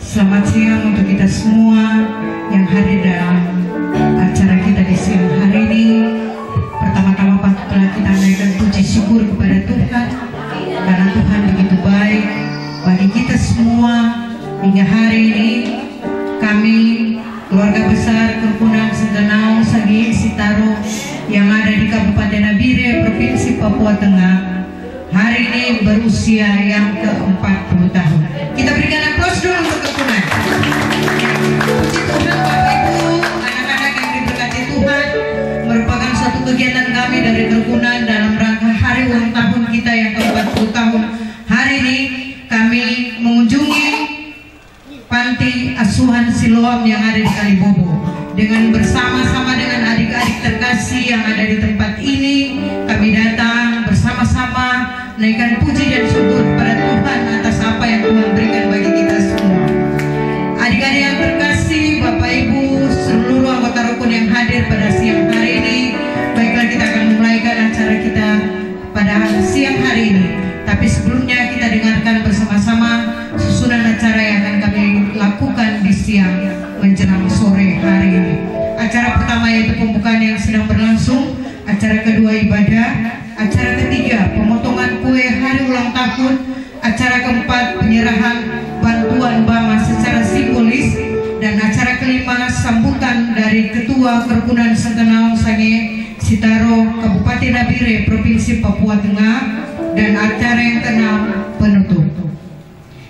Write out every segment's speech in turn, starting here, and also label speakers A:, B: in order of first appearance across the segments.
A: Selamat siang untuk kita semua yang hadir dalam acara kita di siang hari ini. Pertama-tama patutlah kita naikkan puji syukur kepada Tuhan, karena Tuhan begitu baik bagi kita semua. Hingga hari ini kami keluarga besar Kerukunan Sentanau Sagi Sitaro yang ada di Kabupaten Nabire, Provinsi Papua Tengah, hari ini berusia yang ke-40 tahun. Kita berikan aplaus dulu untuk Kerukunan. Puji Tuhan Bapak Ibu, anak-anak yang diberkati Tuhan, merupakan suatu kegiatan kami dari Kerukunan dalam rangka hari ulang tahun kita yang ke-40 tahun. Hari ini kami mengunjungi Panti Asuhan Siloam yang ada di Kalibobo. Dengan bersama-sama dengan adik-adik terkasih yang ada di tempat ini, kami datang bersama-sama naikkan puji dan syukur kepada Tuhan atas apa yang Tuhan berikan bagi kita semua. Adik-adik yang terkasih, Bapak Ibu, seluruh anggota rukun yang hadir pada siang hari ini, baiklah kita akan memulaikan acara kita pada siang hari ini. Tapi sebelumnya kita dengarkan bersama-sama susunan acara yang akan kami lakukan di siang menjelang sore hari ini. Acara pertama yaitu pembukaan yang sedang berlangsung, acara kedua ibadah, acara ketiga pemotongan kue hari ulang tahun, acara keempat penyerahan bantuan BAMA secara simbolis, dan acara kelima sambutan dari Ketua Kerukunan Sentanau Sagi Sitaro Kabupaten Nabire Provinsi Papua Tengah, dan acara yang keenam penutup.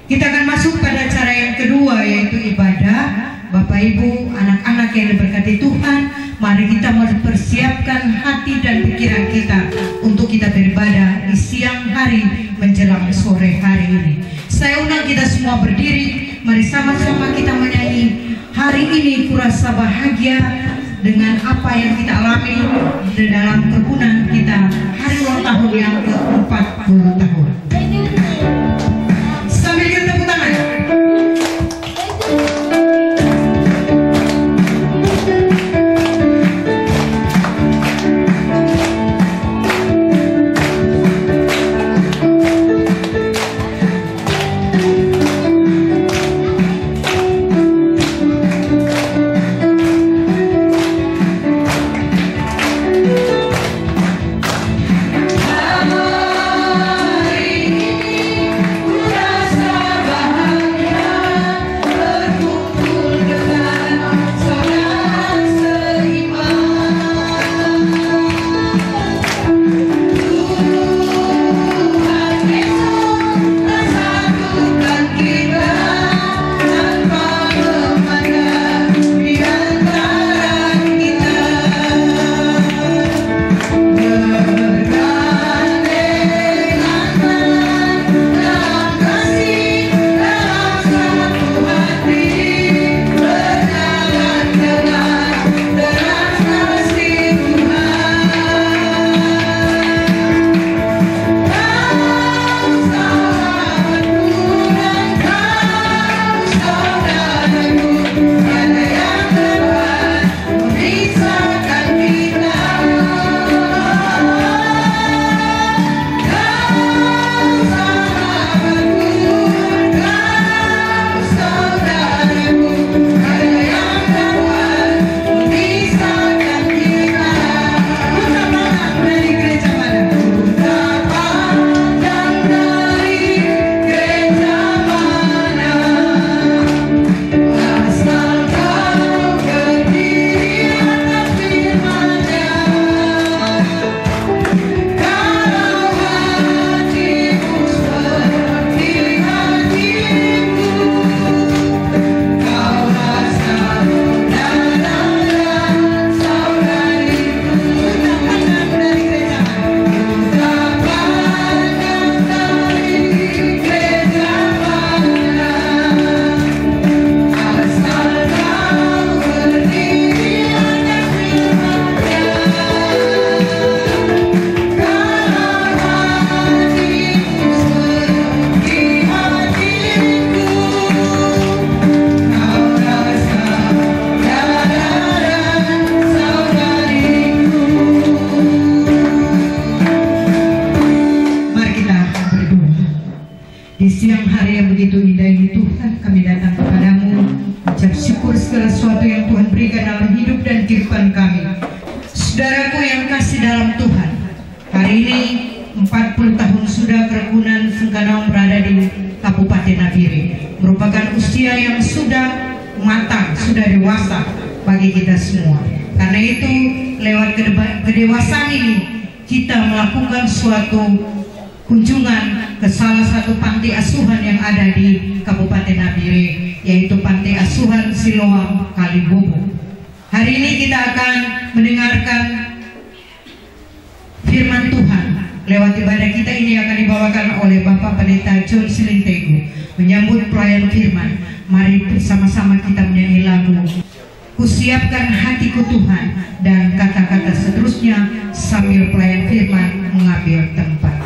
A: Kita akan masuk pada acara yang kedua yaitu ibadah. Bapak Ibu, anak-anak yang diberkati Tuhan, mari kita mempersiapkan hati dan pikiran kita untuk kita beribadah di siang hari menjelang sore hari ini. Saya undang kita semua berdiri, mari sama-sama kita menyanyi hari ini kurasa bahagia dengan apa yang kita alami di dalam kerukunan kita hari ulang tahun yang ke-40 tahun. Sambil kita tepuk tangan.
B: Hari
A: hari yang begitu indah ini Tuhan, kami datang kepadamu ucap syukur segala sesuatu yang Tuhan berikan dalam hidup dan kehidupan kami. Saudaraku yang kasih dalam Tuhan, hari ini 40 tahun sudah Kerekunan Sengkanawang berada di Kabupaten Nabire, merupakan usia yang sudah matang, sudah dewasa bagi kita semua. Karena itu lewat kedewasaan ini kita melakukan suatu kunjungan ke salah satu panti asuhan yang ada di Kabupaten Nabire, yaitu Panti Asuhan Siloam Kalibobo. Hari ini kita akan mendengarkan firman Tuhan. Lewat ibadah kita ini akan dibawakan oleh Bapak Pendeta John Silintego. Menyambut pelayan firman, mari bersama-sama kita menyanyi lagu Kusiapkan Hatiku Tuhan, dan kata-kata seterusnya sambil pelayan firman mengambil tempat.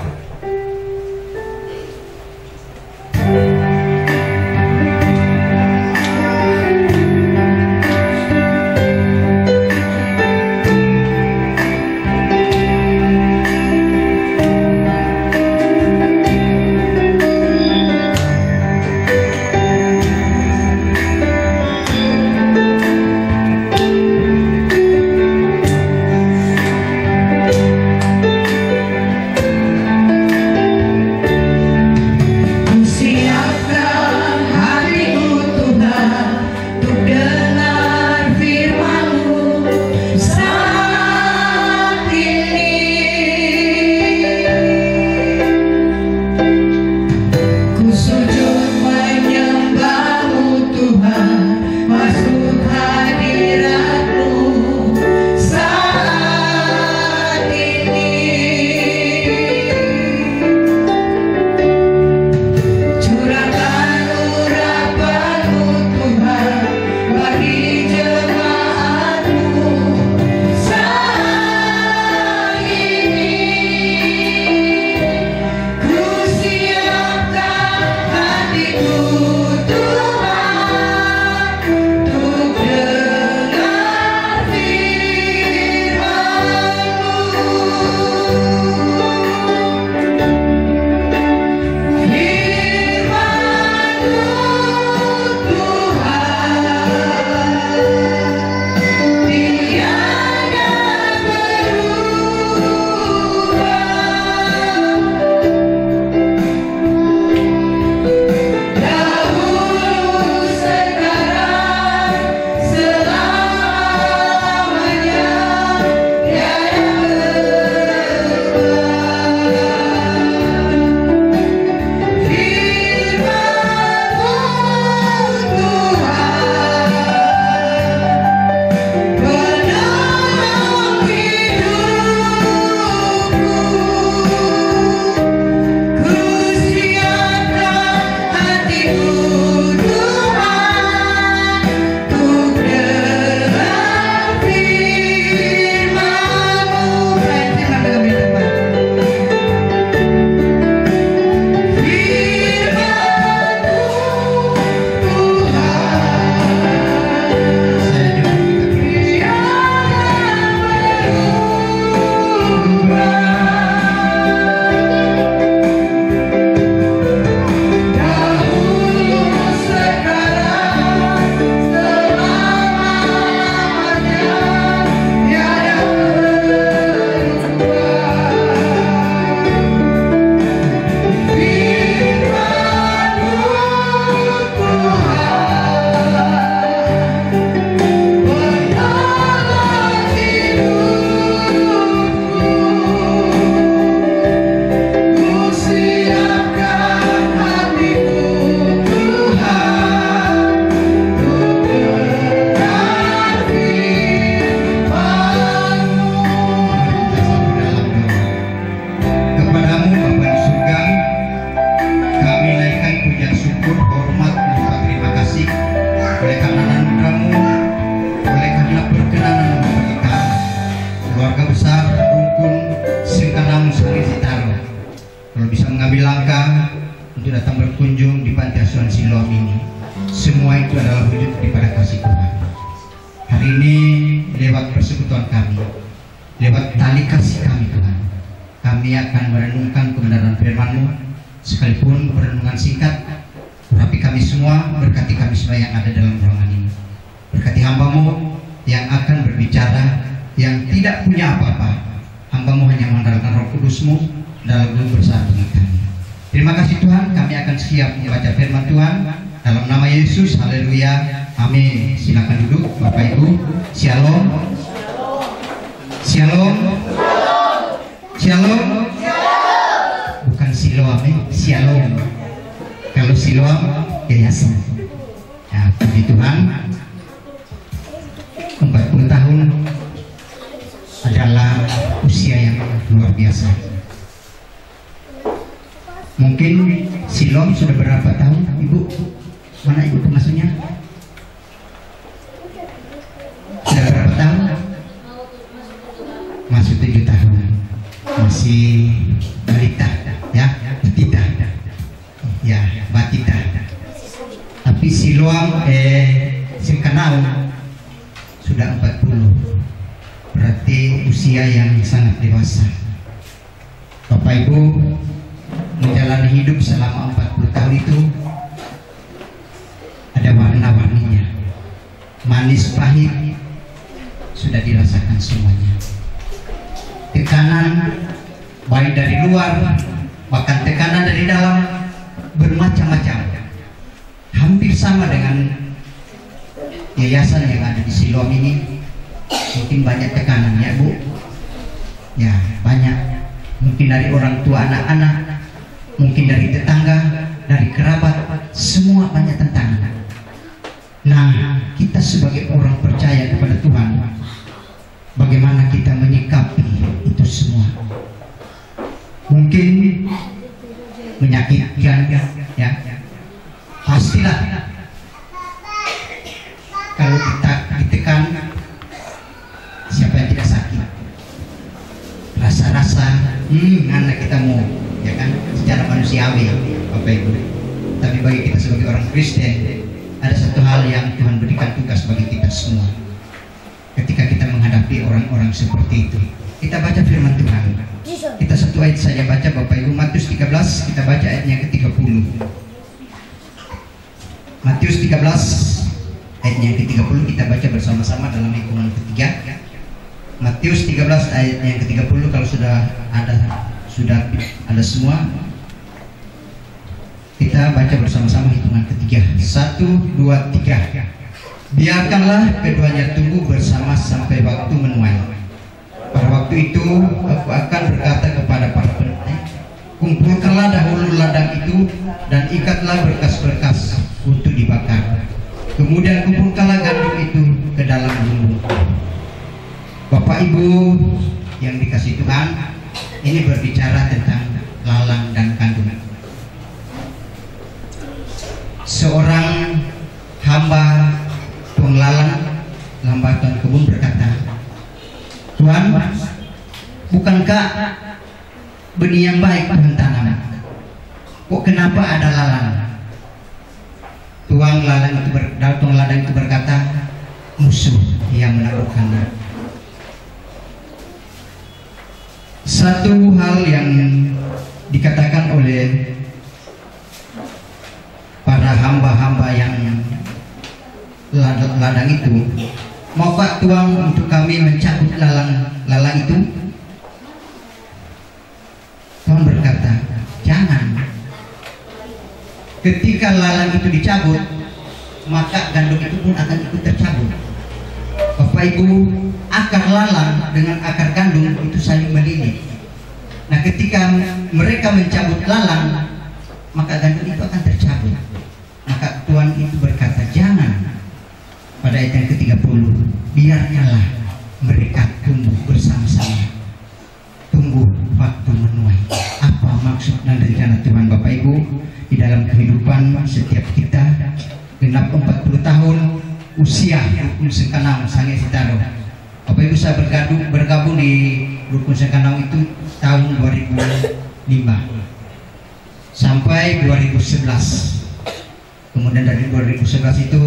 B: Semua itu adalah wujud daripada kasih Tuhan. Hari ini lewat persekutuan kami, lewat tali kasih kami Tuhan, kami akan merenungkan kebenaran firman-Mu. Sekalipun perenungan singkat, tapi kami semua, berkati kami semua yang ada dalam ruangan ini. Berkati hamba-Mu yang akan berbicara, yang tidak punya apa-apa. Hamba-Mu hanya mengandalkan Roh Kudus-Mu dalam bersatu dengan kami. Terima kasih Tuhan, kami akan siap membaca firman Tuhan dalam nama Yesus. Haleluya. Amin. Silakan duduk Bapak Ibu. Shalom. Shalom. Shalom. Bukan Siloam, Shalom. Kalau Siloam yayasan. Ya, puji Tuhan. 40 tahun adalah usia yang luar biasa. Mungkin Siloam sudah berapa tahun, Ibu? Mana Ibu pengasuhnya? Sudah berapa tahun? Masuk 7 tahun. Masih balita, ya, batita, ya, batita. Tapi Siloam Sengkanau sudah 40. Berarti usia yang sangat dewasa. Bapak Ibu menjalani hidup selama 40 tahun itu ada warna-warninya. Manis pahit sudah dirasakan semuanya. Tekanan baik dari luar, bahkan tekanan dari dalam, bermacam-macam. Hampir sama dengan yayasan yang ada di Siloam ini. Mungkin banyak tekanan ya Bu. Ya banyak. Mungkin dari orang tua anak-anak, mungkin dari tetangga, dari kerabat, semua banyak tantangan. Nah, kita sebagai orang percaya kepada Tuhan, bagaimana kita menyikapi itu semua? Mungkin menyakitkan, ya. Pastilah kalau kita ditekan, siapa yang tidak sakit? Rasa-rasa, anak kita mau, ya kan? Secara manusiawi, Bapak Ibu. Tapi bagi kita sebagai orang Kristen, ada satu hal yang Tuhan berikan tugas bagi kita semua. Ketika kita menghadapi orang-orang seperti itu, kita baca firman Tuhan. Kita satu ayat saja baca, Bapak Ibu. Matius 13, kita baca ayatnya ke-30. Matius 13 ayatnya ke-30, kita baca bersama-sama dalam hitungan ketiga. Matius 13 ayatnya ke-30. Kalau sudah ada semua, kita baca bersama-sama hitungan ketiga. 1, 2, 3. Biarkanlah keduanya tumbuh bersama sampai waktu menuai. Pada waktu itu aku akan berkata kepada para penenun, kumpulkanlah dahulu ladang itu dan ikatlah berkas-berkas untuk dibakar. Kemudian kumpulkanlah gandum itu ke dalam lumbung. Bapak Ibu yang dikasihi Tuhan, ini berbicara tentang lalang dan gandum. Seorang hamba penglalang, lambat kebun berkata, Tuhan, bukankah benih yang baik Tuhan tanam? Kok kenapa ada lalang? Tuang ladang itu berkata, musuh yang menaklukkannya. Satu hal yang dikatakan oleh para hamba-hamba yang ladang itu, maukah Tuang untuk kami mencabut lalang itu? Tuhan berkata, jangan. Ketika lalang itu dicabut, maka gandum itu pun akan ikut tercabut. Bapak Ibu, akar lalang dengan akar gandum itu saling melilit. Nah, ketika mereka mencabut lalang, maka gandum itu akan tercabut. Maka Tuhan itu berkata, jangan. Pada ayat yang ke-30, biarkanlah mereka tumbuh bersama-sama, tumbuh waktu menuai. Apa maksud dan rencana Tuhan Bapak Ibu di dalam kehidupan setiap kita? Genap 40 tahun usia Rukun Sengkanau Sange Sitaro. Bapak Ibu, saya bergabung di Rukun Sengkanau itu tahun 2005 sampai 2011. Kemudian dari 2011 itu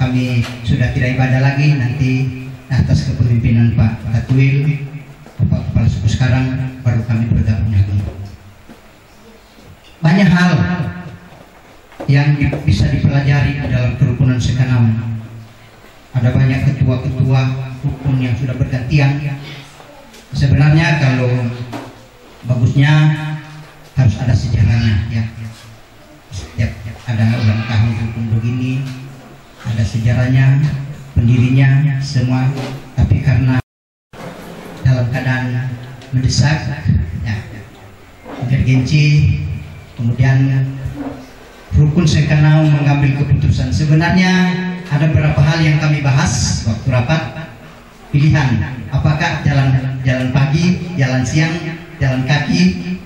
B: kami sudah tidak ibadah lagi, nanti atas kepemimpinan Pak Tatuil, Bapak Kepala Suku sekarang, baru kami bergabung lagi. banyak hal yang bisa dipelajari di dalam kerukunan Sekanau. Ada banyak ketua-ketua rukun yang sudah bergantian. Sebenarnya kalau bagusnya harus ada sejarahnya, ya. Setiap ada ulang tahun rukun begini, ada sejarahnya, pendirinya, semua. Tapi karena dalam keadaan mendesak, ya, emergensi, kemudian rukun Sekanau mengambil keputusan. Sebenarnya ada beberapa hal yang kami bahas waktu rapat. Pilihan, apakah jalan pagi, jalan siang, jalan kaki,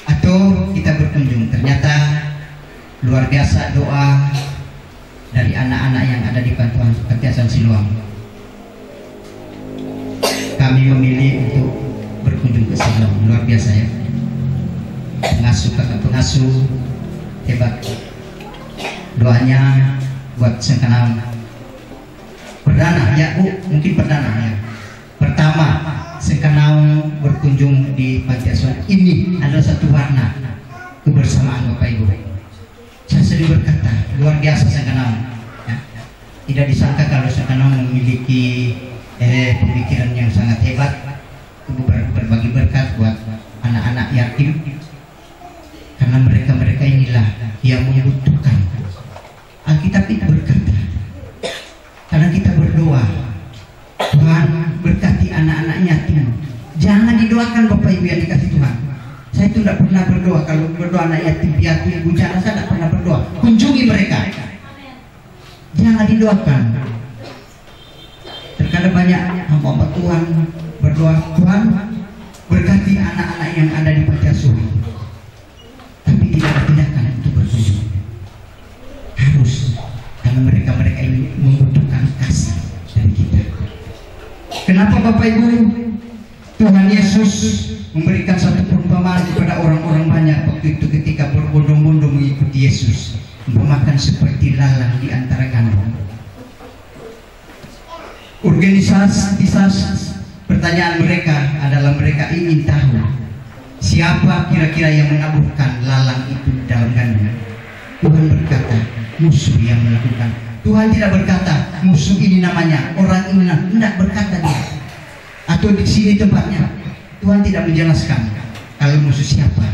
B: atau kita berkunjung. Ternyata luar biasa doa dari anak-anak yang ada di Panti Asuhan Siloam. Kami memilih untuk berkunjung ke Siloam. Luar biasa, ya. Kakak pengasuh hebat. Doanya buat Sekanau. Perdana, ya Bu, mungkin perdana, ya. Pertama, Sekanau berkunjung di Panti Asuhan ini adalah satu warna kebersamaan Bapak Ibu. Saya sering berkata, luar biasa Sekanau, ya. Tidak disangka kalau Sekanau memiliki pemikiran yang sangat hebat, berbagi berkat buat anak-anak yatim, karena mereka inilah yang membutuhkan. Alkitab itu berkata, karena kita berdoa, Tuhan berkati anak-anak yatim. Jangan didoakan Bapak Ibu yang dikasih Tuhan. Saya itu tidak pernah berdoa kalau berdoa anak yatim piatu ibu jana, saya tidak pernah berdoa. Kunjungi mereka. Jangan didoakan. Terkadang banyak hamba Tuhan berdoa, Tuhan berkati anak-anak yang ada di panti asuhan, tapi tidak ada tindakan untuk berkunjung. Harus, karena mereka ini membutuhkan kasih dari kita. Kenapa Bapak Ibu? Tuhan Yesus memberikan satu perumpamaan kepada orang-orang banyak waktu itu ketika berbondong-bondong mengikuti Yesus. Memakan seperti lalang di antara gandum. Organisasi pertanyaan mereka adalah mereka ingin tahu siapa kira-kira yang menaburkan lalang itu dalam gandum. Tuhan berkata, musuh yang melakukan. Tuhan tidak berkata musuh ini namanya, orang ini, tidak berkata dia. Atau di sini tempatnya. Tuhan tidak menjelaskan kalau musuh siapa.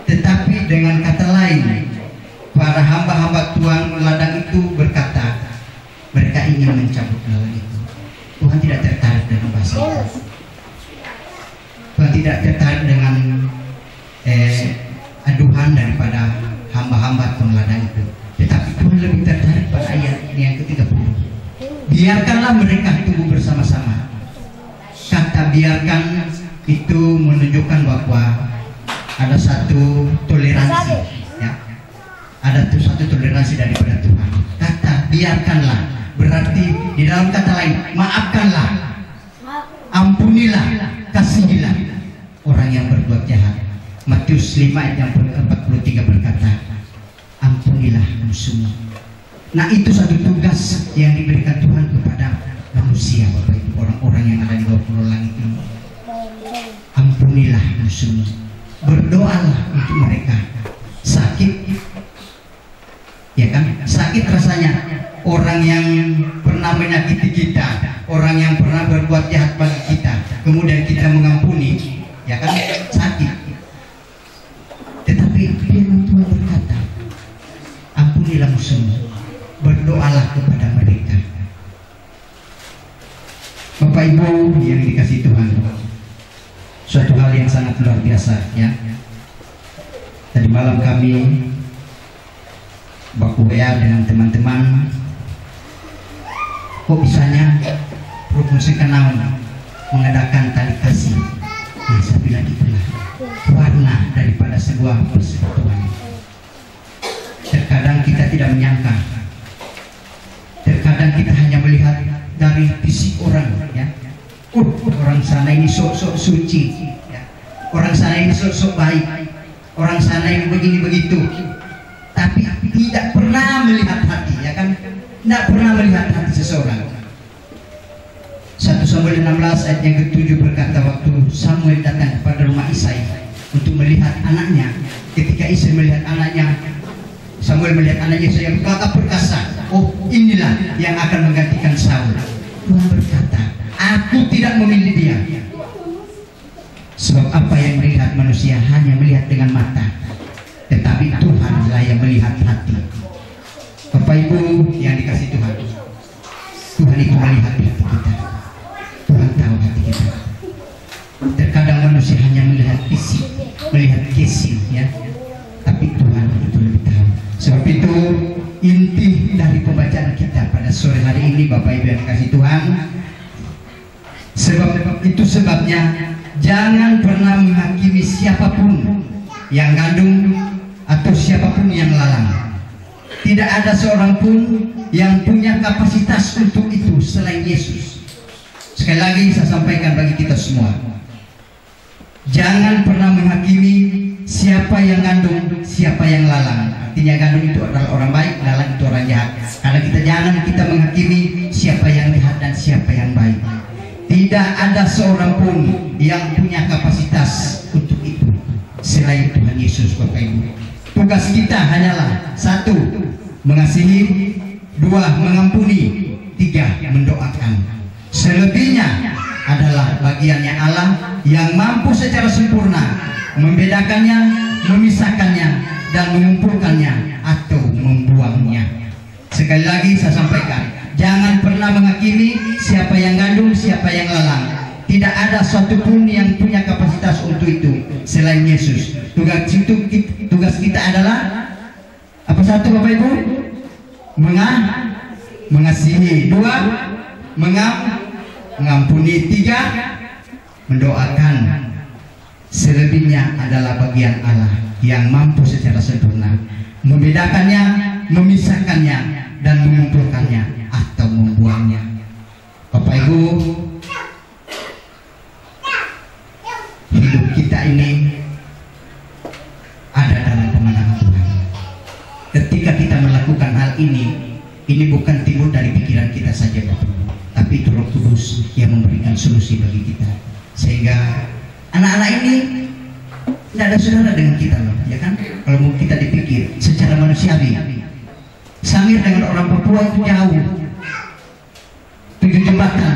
B: Tetapi dengan kata lain, para hamba-hamba Tuhan ladang itu berkata, mereka ingin mencabut lalang itu. Tuhan tidak tertarik dengan bahasa itu. Tuhan tidak tertarik dengan aduhan daripada hamba-hamba Tuhan ladang itu. Tetapi Tuhan lebih tertarik pada ayat yang ke-30. Biarkanlah mereka tumbuh bersama-sama. Kata biarkan itu menunjukkan bahwa ada satu toleransi, ya. Ada satu toleransi daripada Tuhan. Kata biarkanlah berarti di dalam kata lain, maafkanlah, ampunilah, kasihilah orang yang berbuat jahat. Matius 5 ayat yang 43 berkata, ampunilah musuhmu. Nah, itu satu tugas yang diberikan Tuhan kepada manusia, Bapak Ibu, orang-orang yang ada di bawah pulau langit ini. Ampunilah musuhmu. Berdoalah untuk mereka. Sakit, ya kan? Sakit rasanya orang yang pernah menyakiti kita, orang yang pernah berbuat jahat bagi kita, kemudian kita mengampuni, ya kan? Sakit. Tetapi firman Tuhan berkata, ampunilah musuhmu, berdoalah kepada mereka. Bapak Ibu yang dikasihi Tuhan, suatu hal yang sangat luar biasa, ya. Tadi malam kami baku WA dengan teman-teman, kok bisanya Rukun Sekanau mengadakan tali kasih. Nah, saya bilang itulah warna daripada sebuah persekutuan. Terkadang kita tidak menyangka, terkadang kita hanya melihat dari fisik orang, ya. Orang sana ini sok-sok suci, ya. Orang sana ini sok-sok baik, orang sana ini begini begitu, tapi tidak pernah melihat hati, ya kan? Tidak pernah melihat hati seseorang. 1 Samuel 16 ayat yang ke-7 berkata, waktu Samuel datang kepada rumah Isai, untuk melihat anaknya. Ketika Isa melihat anaknya, Samuel melihat anaknya yang gagah perkasa, oh inilah yang akan menggantikan Saul. Tuhan berkata, aku tidak memilih dia. Sebab apa yang melihat manusia hanya melihat dengan mata, tetapi Tuhanlah yang melihat hati. Bapak Ibu yang dikasih Tuhan, Tuhan itu melihat hati kita. Tuhan tahu hati kita. Terkadang manusia hanya melihat fisik, melihat casing, ya, tapi Tuhan itu lebih tahu. Sebab itu inti dari pembacaan kita pada sore hari ini, Bapak Ibu yang dikasih Tuhan, sebab itu sebabnya jangan pernah menghakimi siapapun yang gandum atau siapapun yang lalang. Tidak ada seorang pun yang punya kapasitas untuk itu selain Yesus. Sekali lagi saya sampaikan bagi kita semua, jangan pernah menghakimi siapa yang gandum, siapa yang lalang. Artinya gandum itu adalah orang baik, lalang itu orang jahat. Karena kita menghakimi siapa yang jahat dan siapa yang baik. Tidak ada seorang pun yang punya kapasitas untuk itu selain Tuhan Yesus, Bapak Ibu. Tugas kita hanyalah satu, mengasihi, dua, mengampuni, tiga, mendoakan. Selebihnya adalah bagiannya Allah yang mampu secara sempurna membedakannya, memisahkannya, dan mengumpulkannya atau membuangnya. Sekali lagi saya sampaikan, jangan pernah menghakimi siapa yang gandum, siapa yang lalang. Tidak ada satupun yang punya kapasitas untuk itu selain Yesus. Tugas kita adalah apa? Satu, Bapak Ibu, mengasihi. Dua, mengampuni. Tiga, mendoakan. Selebihnya adalah bagian Allah yang mampu secara sempurna membedakannya, memisahkannya, dan mengumpulkannya atau membuangnya. Bapak Ibu, hidup kita ini ada dalam pemandangan Tuhan. Ketika kita melakukan hal ini bukan timbul dari pikiran kita saja, Bapak Ibu, tapi itu Roh Kudus yang memberikan solusi bagi kita. Sehingga anak-anak ini tidak ada saudara dengan kita, loh, ya kan? Kalau mau kita dipikir secara manusiawi, Sangir dengan orang Papua itu jauh, 7 jembatan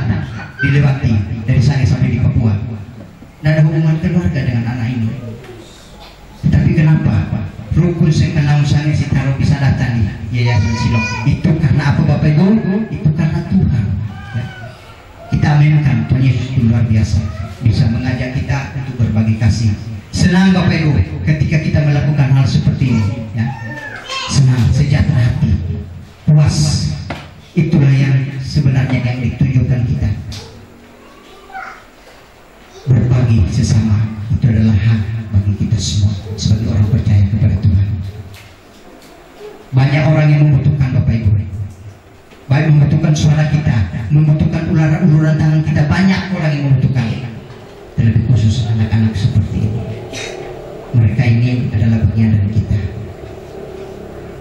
B: dilewati dari Sangir sampai di Papua. Tidak ada hubungan keluarga dengan anak ini. Tetapi kenapa rukun sekenau Sangir si taruh bisa datang nih Yayasan Silom? Itu karena apa, Bapak Ibu? Itu karena Tuhan, ya. Kita aminkan Tuhan Yesus itu luar biasa, bisa mengajak kita untuk berbagi kasih. Senang, Bapak Ibu, ketika kita melakukan hal seperti ini, ya. Senang, sejahtera hati, puas. Itulah yang sebenarnya yang ditujukan kita. Berbagi sesama itu adalah hak bagi kita semua sebagai orang percaya kepada Tuhan. Banyak orang yang membutuhkan, Bapak Ibu, baik membutuhkan suara kita, membutuhkan uluran tangan kita. Banyak orang yang membutuhkan, terlebih khusus anak-anak seperti ini. Mereka ini adalah bagian dari kita.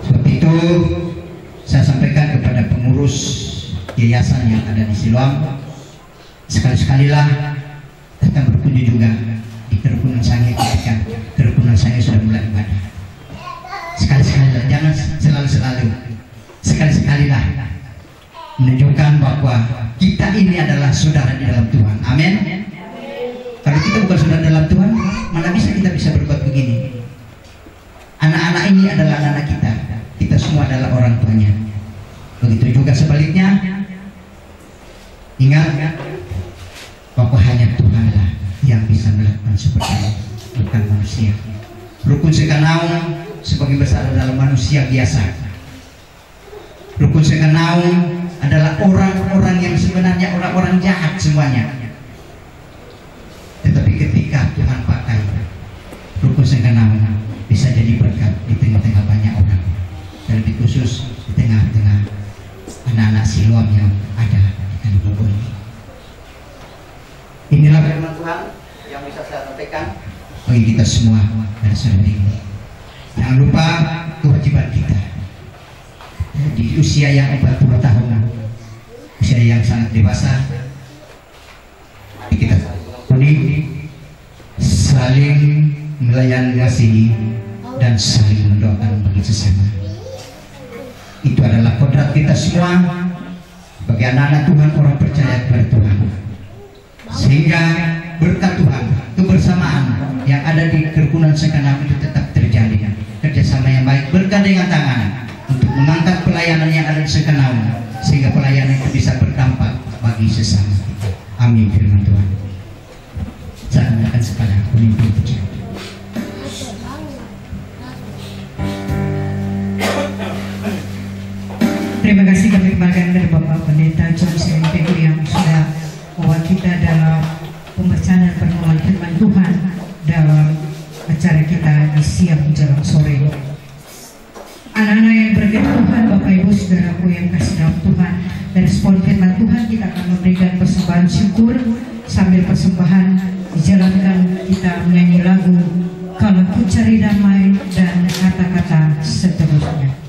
B: Sebab itu saya sampaikan kepada pengurus yayasan yang ada di Siloam, sekali-sekalilah datang berkunjung juga di kerukunan Sangir ketika kerukunan Sangir sudah mulai ibadah. Sekali-sekalilah, jangan selalu-selalu. Sekali-sekalilah menunjukkan bahwa kita ini adalah saudara di dalam Tuhan. Amin. Kalau kita bukan saudara dalam Tuhan, mana bisa kita bisa berbuat begini? Anak-anak ini adalah anak-anak kita. Kita semua adalah orang tuanya. Begitu juga sebaliknya. Ingat bahwa hanya Tuhanlah yang bisa melakukan seperti ini, bukan manusia. Rukun sekenau sebagai besar dalam manusia biasa. Rukun sekenau adalah orang-orang yang sebenarnya orang-orang jahat semuanya. Tetapi ketika Tuhan pakai rukun sekenau, bisa jadi berkat di tengah-tengah banyak orang, dan lebih khusus di tengah-tengah anak-anak Siloam yang ada di Kalibobo ini. Inilah firman Tuhan yang bisa saya sampaikan bagi kita semua pada sore ini. Jangan lupa kewajiban kita di usia yang 40 tahun, usia yang sangat dewasa, kita saling melayani, mengasihi, dan saling mendoakan bagi sesama. Itu adalah kodrat kita semua bagi anak-anak Tuhan, orang percaya kepada Tuhan, sehingga berkat Tuhan kebersamaan yang ada di kerukunan segenap itu tetap terjadi, kerjasama yang baik, bergandengan tangan untuk mengangkat pelayanan yang ada di segenap, sehingga pelayanan itu bisa berdampak bagi sesama. Amin firman Tuhan. Saya akan kepada pemimpin pujian.
A: Terima kasih kami kembalikan dari Bapak Pendeta John Sirintego yang sudah membawa kita dalam pembacaan dan permohonan firman Tuhan dalam acara kita di siang menjelang sore. Anak-anak yang berkat Tuhan, Bapak Ibu Saudaraku yang kasih dalam Tuhan, dari respon firman Tuhan kita akan memberikan persembahan syukur. Sambil persembahan dijalankan kita menyanyi lagu Kalau Ku Cari Damai dan kata-kata seterusnya.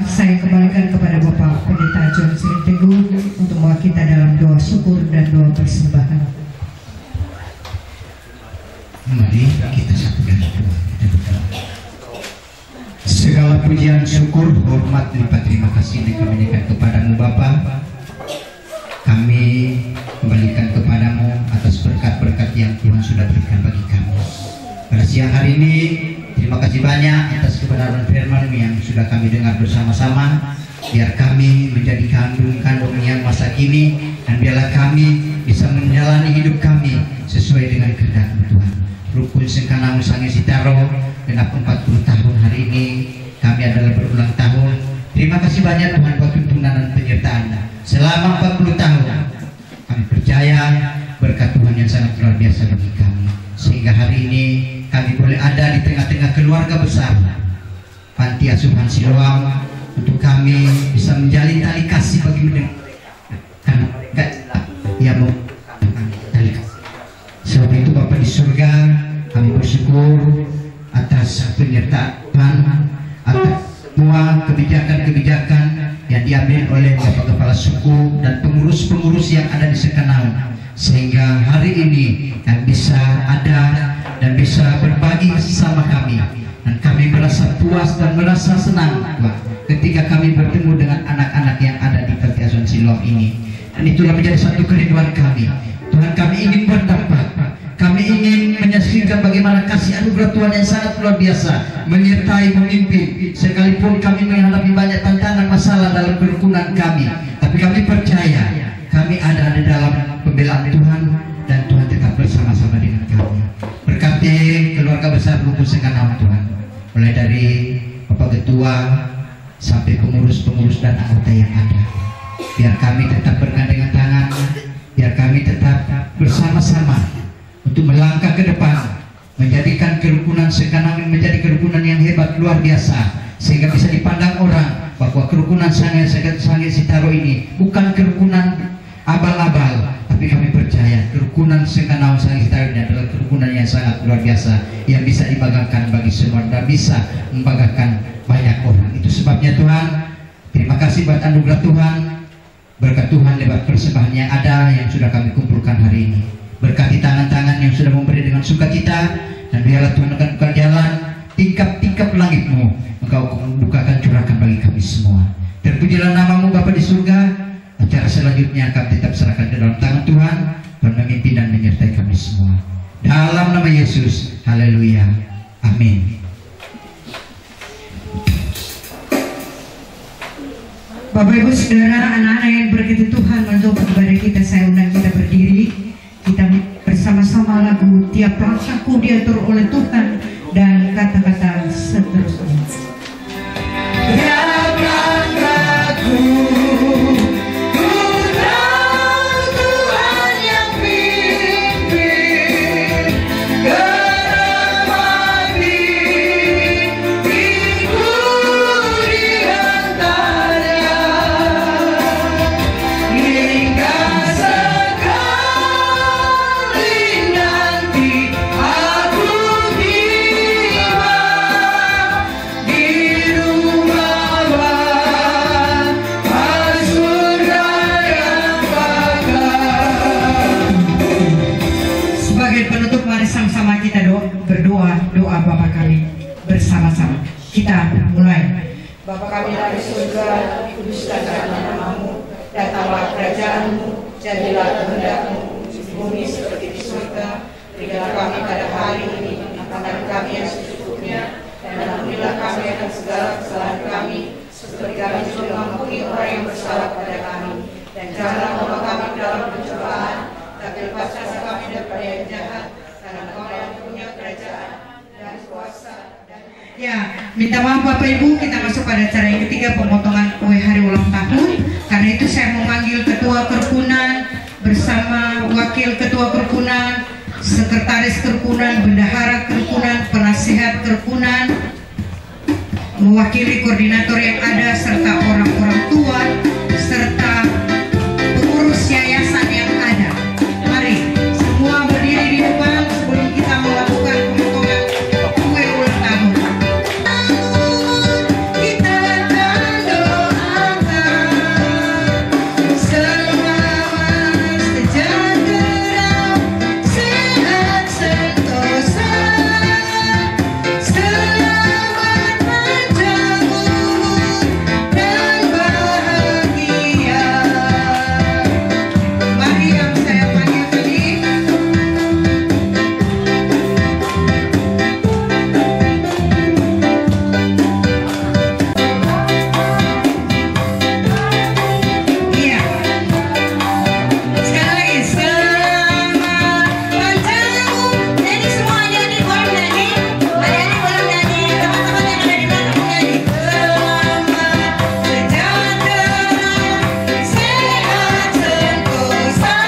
A: Saya kembalikan kepada Bapak Pendeta John Sirintego untuk membawa kita dalam doa syukur dan doa persembahan.
B: Mari kita satukan doa. Segala pujian, syukur, hormat, lipat terima kasih yang kami berikan kepadamu Bapa. Kami kembalikan kepadamu atas berkat-berkat yang Tuhan sudah berikan bagi kami. Pada siang hari ini, terima kasih banyak atas kebenaran firman yang sudah kami dengar bersama-sama. Biar kami menjadi kandung-kandung yang masa kini, dan biarlah kami bisa menjalani hidup kami sesuai dengan kehendak Tuhan. Rukun Sengkanang Sange Sitaro genap 40 tahun hari ini, kami adalah berulang tahun. Terima kasih banyak Tuhan buat tuntunan dan penyertaan selama 40 tahun. Kami percaya berkat Tuhan yang sangat luar biasa bagi kami, sehingga hari ini kami boleh ada di tengah-tengah keluarga besar Panti Asuhan Siloam, untuk kami bisa menjalin tali kasih bagi mereka karena mereka yang mau tali kasih. Sebab itu Bapa di surga, kami bersyukur atas penyertaan, atas semua kebijakan-kebijakan yang diambil oleh Bapak Kepala suku dan pengurus-pengurus yang ada di Sekanau, sehingga hari ini kami bisa ada dan bisa berbagi bersama kami, dan kami merasa puas dan merasa senang Tuhan ketika kami bertemu dengan anak-anak yang ada di Panti Asuhan Siloam ini. Dan itulah menjadi satu kerinduan kami Tuhan. Kami ingin berdapat, kami ingin menyaksikan bagaimana kasih anugerah Tuhan yang sangat luar biasa menyertai, memimpin, sekalipun kami menghadapi banyak tantangan masalah dalam kerukunan kami, tapi kami percaya kami ada di dalam pembelaan Tuhan, dan Tuhan tetap bersama-sama dengan kami. Berkati keluarga besar Rumpun Sekanau Tuhan, mulai dari Bapak Ketua sampai pengurus-pengurus dan anggota yang ada, biar kami tetap bergandengan tangan, biar kami tetap bersama-sama untuk melangkah ke depan, menjadikan kerukunan Sekanau menjadi kerukunan yang hebat luar biasa, sehingga bisa dipandang orang bahwa kerukunan Sangai Sitaro ini bukan kerukunan abal-abal, tapi kami percaya kerukunan Sekanau Sangai Sitaro ini adalah kerukunan yang sangat luar biasa, yang bisa dibanggakan bagi semua dan bisa membanggakan banyak orang. Itu sebabnya Tuhan, terima kasih buat anugerah Tuhan, berkat Tuhan lewat persembahan yang ada yang sudah kami kumpulkan hari ini. Berkati tangan-tangan yang sudah memberi dengan sukacita, dan biarlah Tuhan akan buka jalan tingkap-tingkap langit-Mu, Engkau bukakan, curahkan bagi kami semua. Terpujilah nama-Mu Bapa di surga. Acara selanjutnya kami tetap serahkan ke dalam tangan Tuhan. Tuhan memimpin dan menyertai kami semua. Dalam nama Yesus, haleluya, amin.
A: Bapak Ibu Saudara, anak-anak yang berkati Tuhan, mencoba kepada kita, saya undang kita berdiri. Kita bersama-sama lagu Tiap Langkahku Diatur Oleh Tuhan dan kata-kata seterusnya. Tiap langkahku doa Bapa kami bersama-sama. Kita mulai. Bapa kami dari surga, dikuduskanlah nama-Mu, datanglah kerajaan-Mu, jadilah kehendak-Mu di bumi seperti di surga. Berikanlah kami pada hari ini makanan kami yang secukupnya, dan ampunilah kami akan segala kesalahan kami, seperti kami juga mengampuni orang yang bersalah pada kami. Dan janganlah membawa kami dalam pencobaan, tapi lepaskan kami daripada yang jahat, karena Engkau yang punya kerajaan dan kuasa. Ya, minta maaf Bapak Ibu, kita masuk pada acara yang ketiga, pemotongan kue hari ulang tahun. Karena itu saya memanggil Ketua Kerukunan bersama Wakil Ketua Kerukunan, Sekretaris Kerukunan, Bendahara Kerukunan, Penasihat Kerukunan, mewakili koordinator yang ada, serta orang-orang tua, serta pengurus yayasan yang ada. Mari semua berdiri di depan sebelum kita melakukan pemotongan kue ulang tahun. Kita akan doakan selamat sejahtera, sehat sentosa, selamat panjang umur dan bahagia. Mari yang saya panggil tadi. Iya. Sekali lagi, selamat panjang umur. Nyanyi semua, nyanyi, boleh nyanyi. Adik-adik boleh nyanyi, teman-teman yang ada di belakang nyanyi. Selamat sejahtera, sehat sentosa,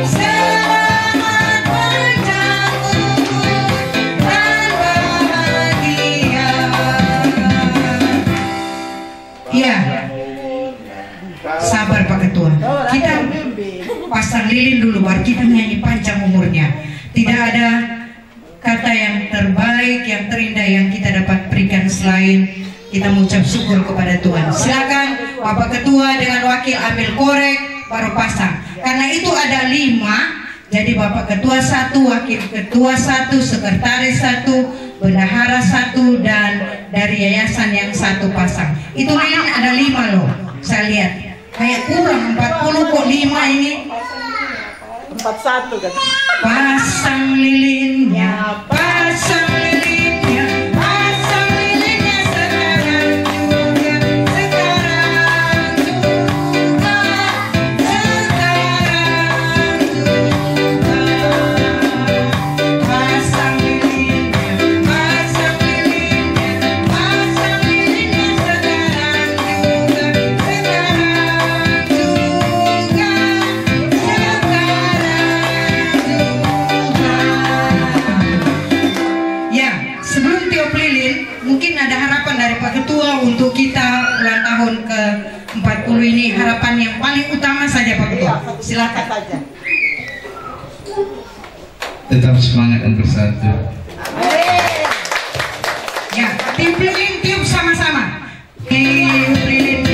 A: selamat panjang umur dan bahagia. Iya. Sabar Pak Ketua. Kita pasang lilin dulu baru kita nyanyi panjang umurnya. Tidak ada kata yang terbaik, yang terindah yang kita dapat berikan selain kita mengucap syukur kepada Tuhan. Silakan Bapak Ketua dengan Wakil ambil korek, baru pasang. Karena itu ada 5, jadi Bapak Ketua 1, Wakil Ketua 1, Sekretaris 1, Bendahara 1, dan dari yayasan yang 1 pasang. Itu lilin ada 5 loh, saya lihat. Kayak kurang 40 kok 5 ini.
C: 41 kan.
A: Pasang lilinnya, pasang lilinnya, pasang lilinnya sekarang juga, sekarang juga, sekarang juga. Pasang lilinnya, pasang lilinnya, pasang lilinnya sekarang juga, sekarang juga, ya, sebelum tiup lilin, mungkin ada harapan dari Pak Ketua untuk kita ulang tahun ke-40 ini. Harapan yang paling utama saja Pak Ketua. Silakan saja.
D: Tetap semangat dan bersatu.
A: Ya, tiup lilin, tiup sama-sama. Tiup lilin.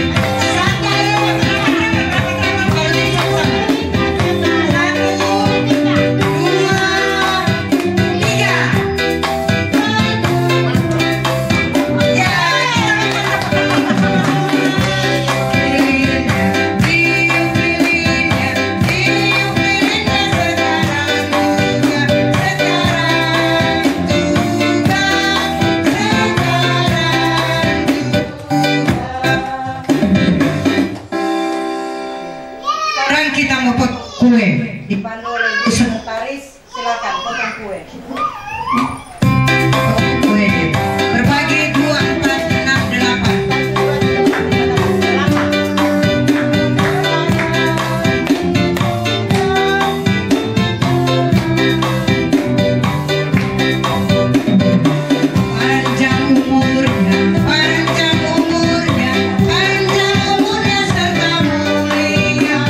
A: Kita mau potong kue. Dipandu oleh sekretaris, silakan potong kue. Potong kue. Berbagi 2, 4, 6, 8. Panjang umurnya, panjang umurnya, panjang umurnya serta mulia.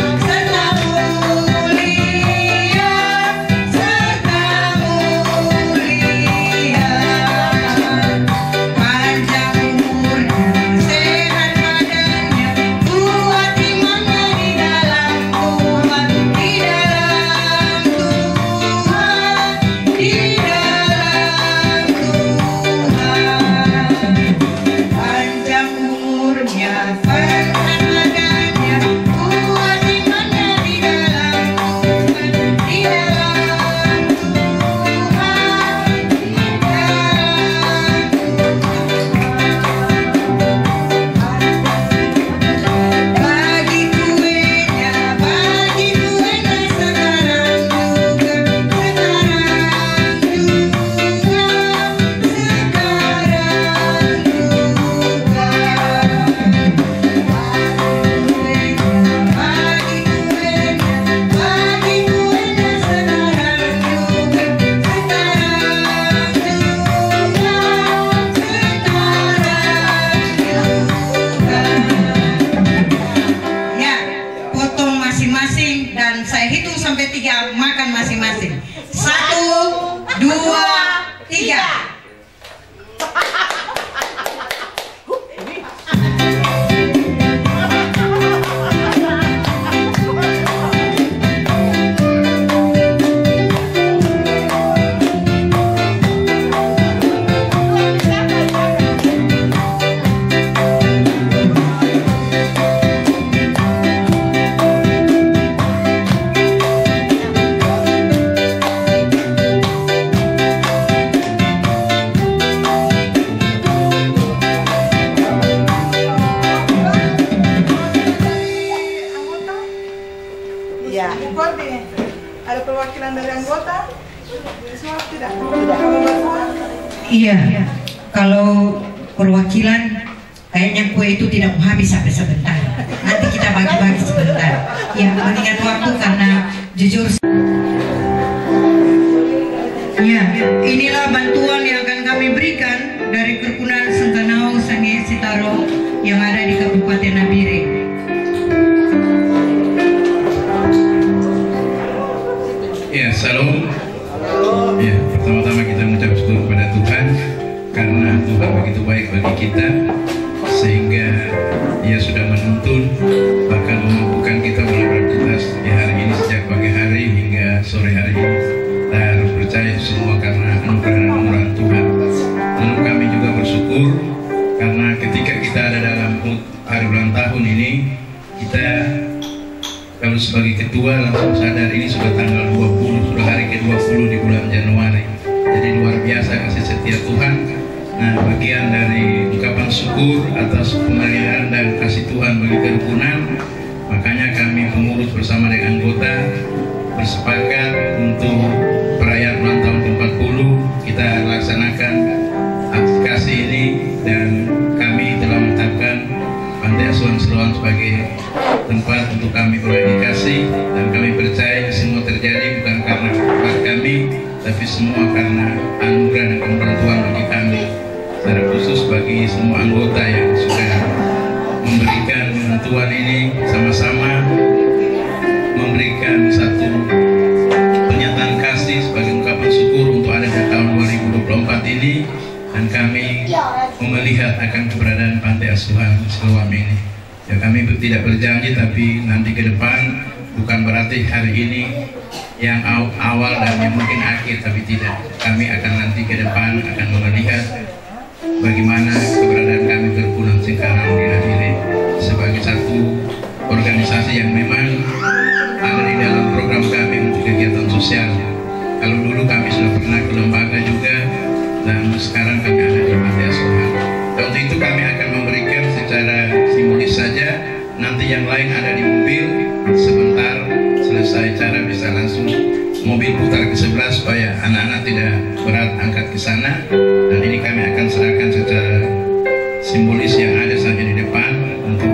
A: Dan saya hitung sampai 3, makan masing-masing. 1, 2, 3.
C: Ya. Ada perwakilan dari anggota? Semua tidak.
A: Iya. Kalau perwakilan kayaknya kue itu tidak mau habis sampai sebentar. Nanti kita bagi-bagi sebentar. Ya, mengingat waktu karena jujur. Ya, inilah bantuan yang akan kami berikan dari Kerukunan Sentanau Sangihe Sitaro yang ada di Kabupaten Nabire.
D: Ya, salam. Ya, pertama-tama kita mengucap syukur kepada Tuhan karena Tuhan begitu baik bagi kita sehingga Dia sudah menuntun, bahkan memampukan kita mulai beraktivitas di hari ini sejak pagi hari hingga sore hari ini. Kita harus percaya semua karena anugerah dan kemurahan Tuhan. Lalu kami juga bersyukur karena ketika kita ada dalam hari ulang tahun ini, kita kalau sebagai ketua langsung sadar ini sudah tanggal 20, sudah hari ke-20 di bulan Januari. Jadi luar biasa kasih setia Tuhan. Nah, bagian dari ungkapan syukur atas pemeliharaan dan kasih Tuhan bagi kerukunan, makanya kami pengurus bersama dengan anggota bersepakat untuk perayaan ulang tahun ke-40 kita laksanakan aksi kasih ini, dan kami telah menetapkan Panti Asuhan Siloam sebagai tempat untuk kami berbagi kasih, dan kami percaya semua terjadi bukan karena kekuatan kami, tapi semua karena anugerah dan kemurahan Tuhan bagi kami. Secara khusus bagi semua anggota yang sudah memberikan bantuan ini, sama-sama memberikan satu pernyataan kasih sebagai ungkapan syukur untuk adanya tahun 2024 ini, dan kami melihat akan keberadaan Panti Asuhan Siloam ini. Ya, kami tidak berjanji, tapi nanti ke depan bukan berarti hari ini yang awal dan yang mungkin akhir, tapi tidak. Kami akan nanti ke depan akan melihat bagaimana keberadaan kami Kerukunan Singkarang ini sebagai satu organisasi yang memang ada di dalam program kami untuk kegiatan sosial. Kalau dulu kami sudah pernah ke lembaga juga, dan sekarang kami ada di Panti Asuhan. Dan untuk itu kami akan memberikan secara simbolis saja. Nanti yang lain ada di mobil, sebentar selesai acara bisa langsung mobil putar ke sebelah supaya anak-anak tidak berat angkat ke sana. Dan ini kami akan serahkan secara simbolis yang ada saja di depan untuk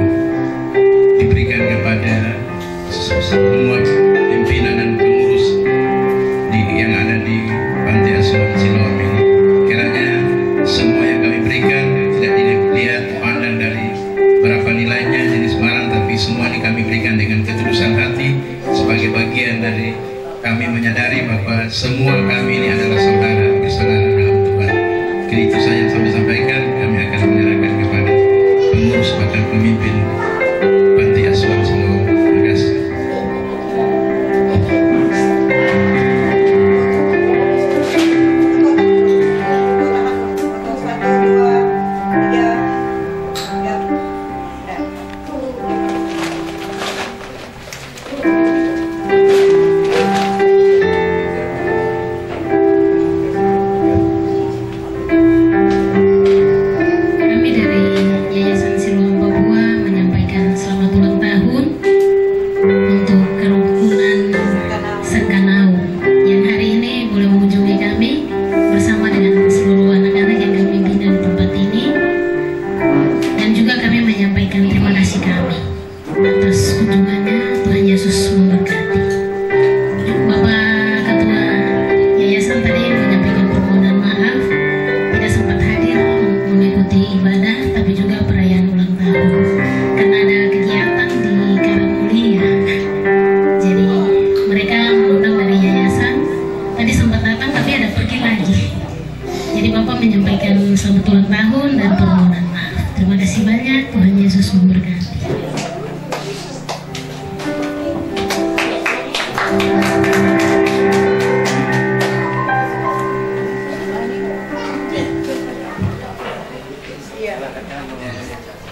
D: diberikan kepada semua pimpinan dan pengurus yang ada di Panti Asuhan Siloam ini. Kiranya semua yang kami berikan tidak dilihat pandang dari berapa nilainya, jenis barang, tapi semua ini kami berikan dengan ketulusan hati sebagai bagian dari kami menyadari bahwa semua kami ini adalah saudara bersaudara dalam Tuhan. Jadi itu saja yang kami sampaikan. Kami akan menyerahkan kepada pengurus bahkan pemimpin Panti Asuhan Siloam. Terima kasih.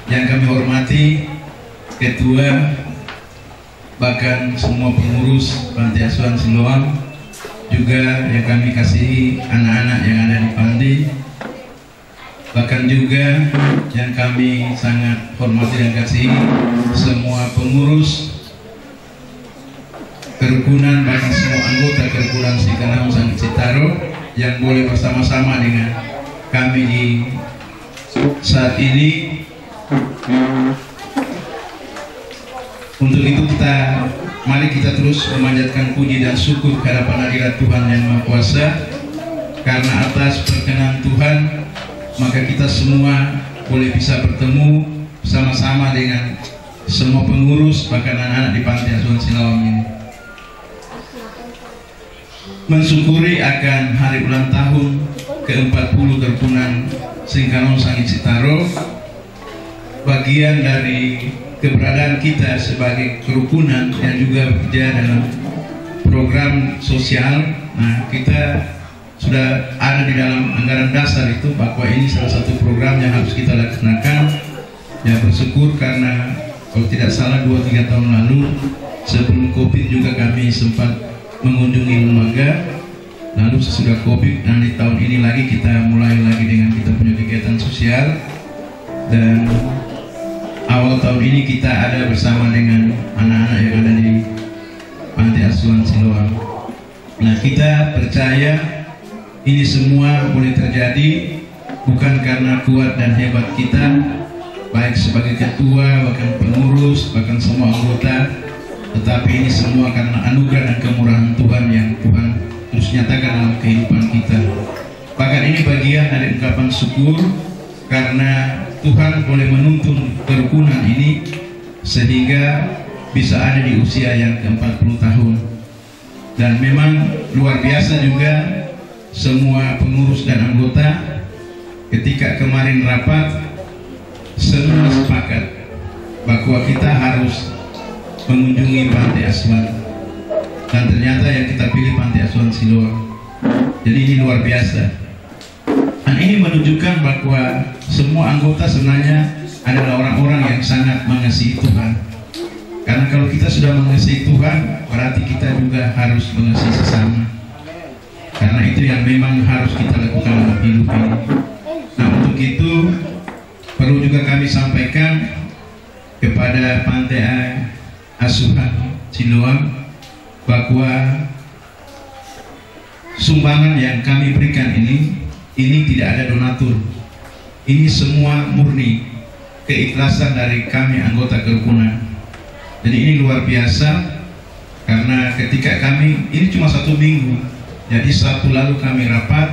D: Yang kami hormati Ketua, bahkan semua pengurus Panti Asuhan Siloam, juga yang kami kasihi anak-anak yang ada di Panti, bahkan juga yang kami sangat hormati dan kasihi semua pengurus kerukunan, bahkan semua anggota kerukunan Singkanau Sangit Citaro yang boleh bersama-sama dengan kami di saat ini. Untuk itu mari kita terus memanjatkan puji dan syukur kehadapan hadirat Tuhan yang Maha Kuasa, karena atas perkenan Tuhan maka kita semua boleh bisa bertemu sama-sama dengan semua pengurus bahkan anak-anak di Panti Asuhan Siloam ini, mensyukuri akan hari ulang tahun ke-40 Kerukunan Singkanau Sangit Citaro bagian dari keberadaan kita sebagai kerukunan yang juga bekerja dalam program sosial. Nah, kita sudah ada di dalam anggaran dasar itu bahwa ini salah satu program yang harus kita laksanakan. Ya, bersyukur karena kalau tidak salah 2-3 tahun lalu sebelum COVID juga kami sempat mengunjungi lembaga. Lalu sesudah COVID dan di tahun ini lagi kita mulai lagi dengan kita punya kegiatan sosial, dan awal tahun ini kita ada bersama dengan anak-anak yang ada di Panti Asuhan Siloam. Nah, kita percaya ini semua boleh terjadi bukan karena kuat dan hebat kita, baik sebagai ketua, bahkan pengurus, bahkan semua anggota, tetapi ini semua karena anugerah dan kemurahan Tuhan yang Tuhan terus nyatakan dalam kehidupan kita. Bahkan ini bagian dari ungkapan syukur karena Tuhan boleh menuntun kerukunan ini sehingga bisa ada di usia yang ke-40 tahun. Dan memang luar biasa juga semua pengurus dan anggota ketika kemarin rapat semua sepakat bahwa kita harus mengunjungi Panti Asuhan, dan ternyata yang kita pilih Panti Asuhan Siloam. Jadi ini luar biasa, dan ini menunjukkan bahwa semua anggota sebenarnya adalah orang-orang yang sangat mengasihi Tuhan. Karena kalau kita sudah mengasihi Tuhan, berarti kita juga harus mengasihi sesama. Karena itu yang memang harus kita lakukan dalam hidup ini. Nah, untuk itu perlu juga kami sampaikan kepada Panti Asuhan Siloam bahwa sumbangan yang kami berikan ini tidak ada donatur. Ini semua murni keikhlasan dari kami anggota kerukunan. Jadi ini luar biasa karena ketika kami ini cuma 1 minggu. Jadi Sabtu lalu kami rapat,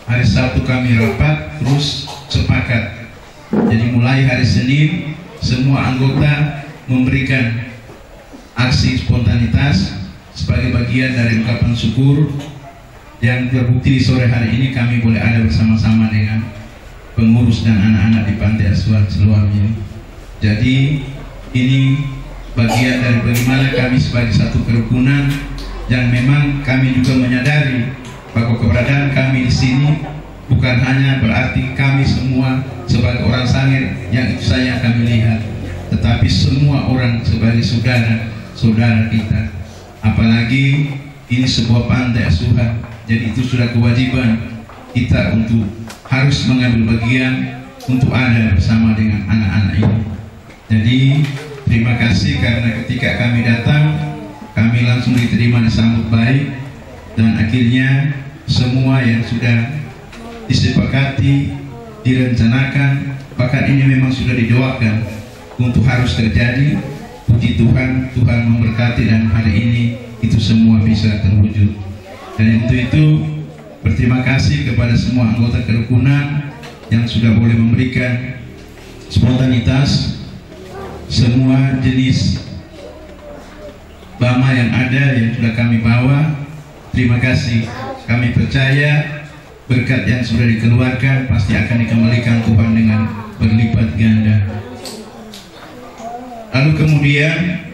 D: hari Sabtu kami rapat terus sepakat. Jadi mulai hari Senin semua anggota memberikan aksi spontanitas sebagai bagian dari ungkapan syukur yang terbukti sore hari ini kami boleh ada bersama-sama dengan pengurus dan anak-anak di Panti Asuhan Siloam ini. Jadi ini bagian dari bagaimana kami sebagai satu kerukunan yang memang kami juga menyadari bahwa keberadaan kami di sini bukan hanya berarti kami semua sebagai orang Sangir yang itu saja kami lihat, tetapi semua orang sebagai saudara kita. Apalagi ini sebuah pantai asuhan, jadi itu sudah kewajiban kita untuk harus mengambil bagian untuk ada bersama dengan anak-anak ini. Jadi terima kasih karena ketika kami datang, kami langsung diterima disambut baik, dan akhirnya semua yang sudah disepakati, direncanakan, bahkan ini memang sudah didoakan untuk harus terjadi. Puji Tuhan, Tuhan memberkati dan hari ini itu semua bisa terwujud. Dan untuk itu berterima kasih kepada semua anggota kerukunan yang sudah boleh memberikan spontanitas semua jenis bama yang ada yang sudah kami bawa. Terima kasih. Kami percaya berkat yang sudah dikeluarkan pasti akan dikembalikan Tuhan dengan berlipat ganda. Lalu kemudian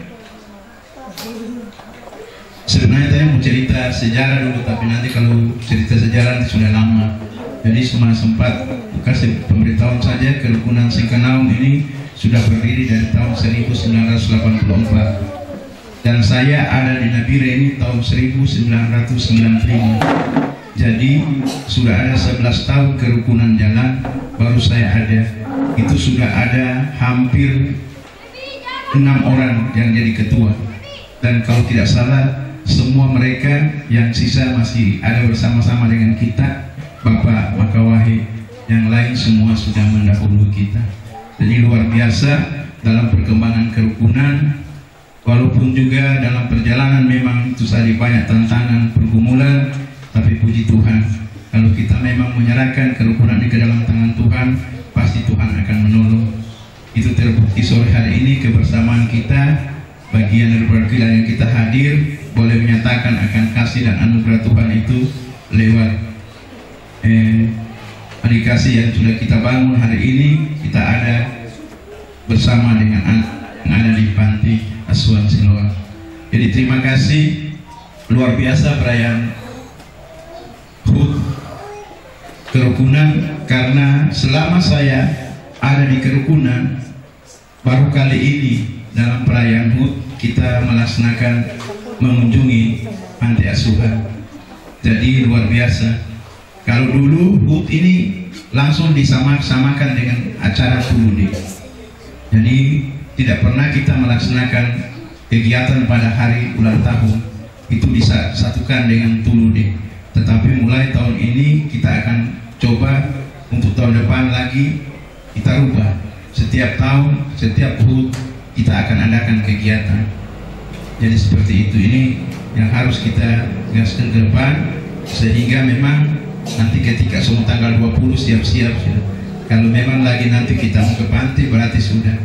D: sebenarnya saya mau cerita sejarah dulu, tapi nanti kalau cerita sejarah nanti sudah lama. Jadi cuma sempat kasih pemberitahuan saja. Kerukunan Singkanaum ini sudah berdiri dari tahun 1984 dan saya ada di Nabire ini tahun 1995. Jadi sudah ada 11 tahun kerukunan jalan baru saya ada. Itu sudah ada hampir 6 orang yang jadi ketua, dan kalau tidak salah semua mereka yang sisa masih ada bersama-sama dengan kita. Bapak Makawahi yang lain semua sudah mendahului kita. Jadi luar biasa dalam perkembangan kerukunan, walaupun juga dalam perjalanan memang itu saja banyak tantangan, pergumulan, tapi puji Tuhan kalau kita memang menyerahkan kerukunan ini ke dalam tangan Tuhan, pasti Tuhan akan menolong. Itu terbukti sore hari ini kebersamaan kita, bagian dari perwakilan yang kita hadir boleh menyatakan akan kasih dan anugerah Tuhan itu lewat edukasi yang sudah kita bangun hari ini, kita ada bersama dengan anak yang ada di Panti Asuhan Siloam. Jadi terima kasih, luar biasa perayaan HUT kerukunan, karena selama saya ada di kerukunan baru kali ini dalam perayaan HUT kita melaksanakan mengunjungi panti asuhan. Jadi luar biasa. Kalau dulu HUT ini langsung disamakan dengan acara Tulude. Jadi tidak pernah kita melaksanakan kegiatan pada hari ulang tahun itu disatukan dengan Tulude. Tetapi mulai tahun ini kita akan coba untuk tahun depan lagi kita rubah. Setiap tahun, setiap HUT kita akan adakan kegiatan. Jadi seperti itu, ini yang harus kita gaskan ke depan, sehingga memang nanti ketika semua tanggal 20 siap-siap sudah. Kalau memang lagi nanti kita mau ke panti, berarti sudah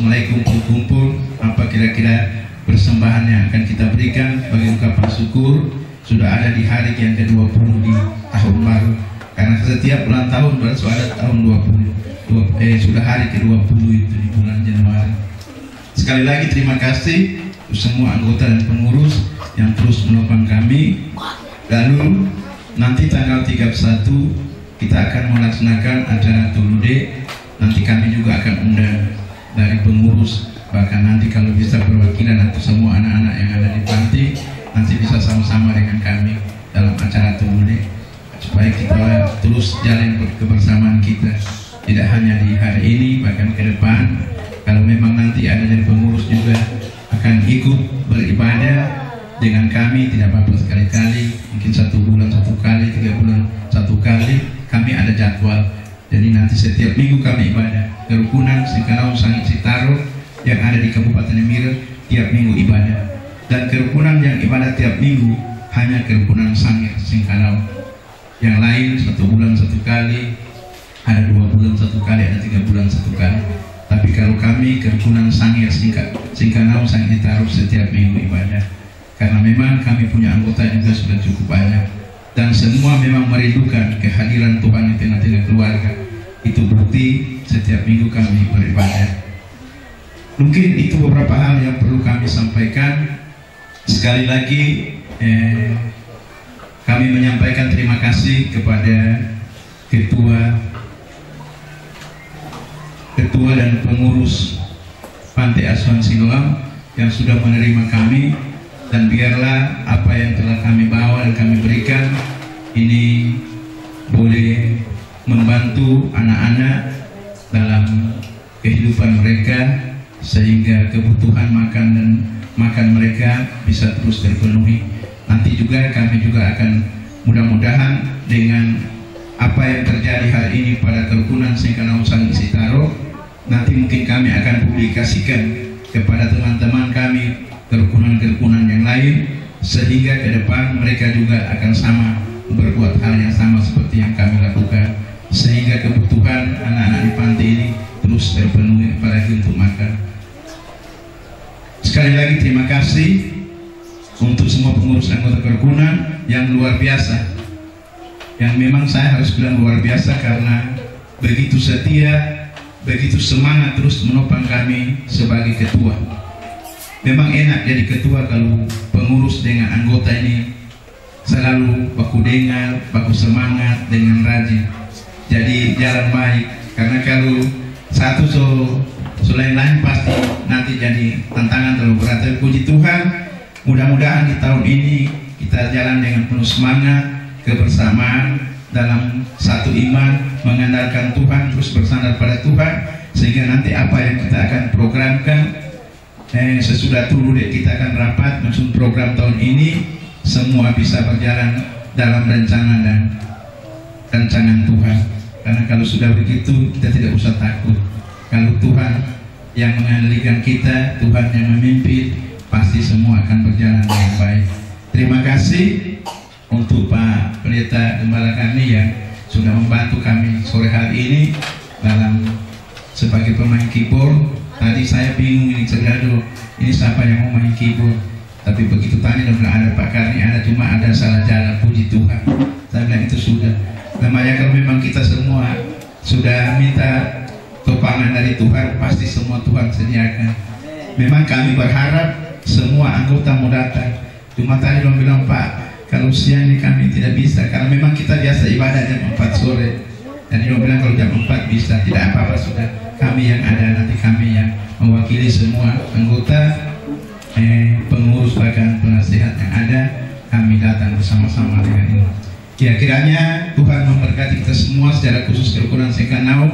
D: mulai kumpul-kumpul apa kira-kira persembahan yang akan kita berikan bagi ungkapan syukur sudah ada di hari yang ke-20 di tahun baru. Karena setiap ulang tahun berarti ada tahun 20 sudah hari ke-20 itu di bulan Januari. Sekali lagi terima kasih semua anggota dan pengurus yang terus menopang kami. Lalu nanti tanggal 31 kita akan melaksanakan acara Tulude. Nanti kami juga akan undang dari pengurus, bahkan nanti kalau bisa perwakilan atau semua anak-anak yang ada di panti nanti bisa sama-sama dengan kami dalam acara Tulude, supaya kita terus jalan kebersamaan kita, tidak hanya di hari ini, bahkan ke depan. Kalau memang nanti ada dari pengurus juga akan ikut beribadah dengan kami, tidak apa-apa sekali-kali, mungkin 1 bulan 1 kali, 3 bulan 1 kali, kami ada jadwal. Jadi nanti setiap minggu kami ibadah. Kerukunan Singkanaum Sangit Sitaro yang ada di Kabupaten Emire tiap minggu ibadah. Dan kerukunan yang ibadah tiap minggu hanya kerukunan Sangit Singkanaum. Yang lain 1 bulan 1 kali, ada 2 bulan 1 kali, ada 3 bulan 1 kali. Tapi kalau kami kerukunan Sangit Singkanaum Sangit Sitaro setiap minggu ibadah. Karena memang kami punya anggota juga sudah cukup banyak, dan semua memang merindukan kehadiran Tuhan di tengah-tengah keluarga. Itu bukti setiap minggu kami beribadah. Mungkin itu beberapa hal yang perlu kami sampaikan. Sekali lagi kami menyampaikan terima kasih kepada ketua dan pengurus Panti Asuhan Siloam yang sudah menerima kami, dan biarlah apa yang telah kami bawa dan kami berikan ini boleh membantu anak-anak dalam kehidupan mereka, sehingga kebutuhan makan mereka bisa terus terpenuhi. Nanti juga kami juga akan mudah-mudahan dengan apa yang terjadi hari ini pada kerukunan Singkanaum Sangit Sitaro, nanti mungkin kami akan publikasikan kepada teman-teman kami kerukunan-kerukunan yang lain, sehingga ke depan mereka juga akan sama berbuat hal yang sama seperti yang kami lakukan, sehingga kebutuhan anak-anak di panti ini terus terpenuhi, apalagi untuk makan. Sekali lagi terima kasih untuk semua pengurus anggota kerukunan yang luar biasa, yang memang saya harus bilang luar biasa karena begitu setia, begitu semangat terus menopang kami sebagai ketua. Memang enak jadi ketua kalau pengurus dengan anggota ini selalu baku dengar, baku semangat dengan rajin. Jadi jalan baik, karena kalau satu lain pasti nanti jadi tantangan terlalu berat. Tapi puji Tuhan, mudah-mudahan di tahun ini kita jalan dengan penuh semangat, kebersamaan dalam satu iman, mengandalkan Tuhan, terus bersandar pada Tuhan, sehingga nanti apa yang kita akan programkan sesudah Tulude kita akan rapat menyusun program tahun ini, semua bisa berjalan dalam rencana dan rancangan Tuhan. Karena kalau sudah begitu kita tidak usah takut. Kalau Tuhan yang mengendalikan kita, Tuhan yang memimpin, pasti semua akan berjalan dengan baik. Terima kasih untuk Pak Pendeta Gembala kami yang sudah membantu kami sore hari ini dalam sebagai pemain keyboard. Tadi saya bingung ini Cegado, ini siapa yang mau main keyboard? Tapi begitu tanya dan ada Pak Karni, ada, cuma ada salah jalan. Puji Tuhan, saya bilang itu sudah. Namanya kalau memang kita semua pertolongan dari Tuhan, pasti semua Tuhan sediakan. Memang kami berharap semua anggota mau datang. Cuma tadi lo bilang, Pak, kalau siang ini kami tidak bisa, karena memang kita biasa ibadah jam 4 sore. Dan lo bilang kalau jam 4 bisa, tidak apa-apa, sudah kami yang ada, nanti kami yang mewakili semua anggota, pengurus bahkan penasihat yang ada, kami datang bersama-sama dengan ini. Ya, kiranya Tuhan memberkati kita semua secara khusus kerukunan Sekanau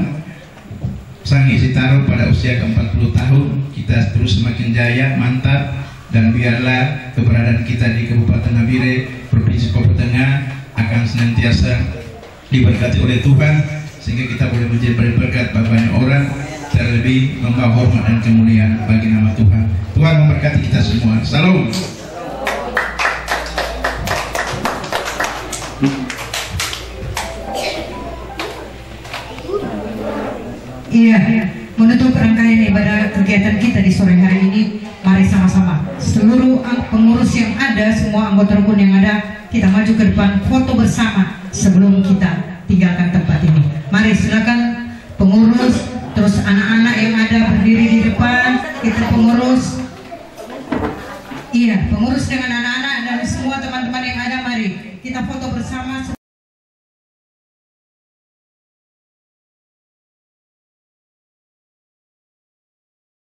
D: Sang Isi Taro pada usia ke-40 tahun. Kita terus semakin jaya, mantap, dan biarlah keberadaan kita di Kabupaten Nabire, Provinsi Papua Tengah akan senantiasa diberkati oleh Tuhan, sehingga kita boleh menjadi berkat bagi banyak orang, terlebih membawa hormat dan kemuliaan bagi nama Tuhan. Tuhan memberkati kita semua. Salam.
A: Iya, menutup rangkaian ibadah kegiatan kita di sore hari ini, mari sama-sama seluruh pengurus yang ada, semua anggota rukun yang ada, kita maju ke depan, foto bersama sebelum kita tinggalkan tempat ini. Mari silakan pengurus, terus anak-anak yang ada berdiri di depan, kita pengurus. Iya, pengurus dengan anak-anak dan semua teman-teman yang ada, mari kita foto bersama.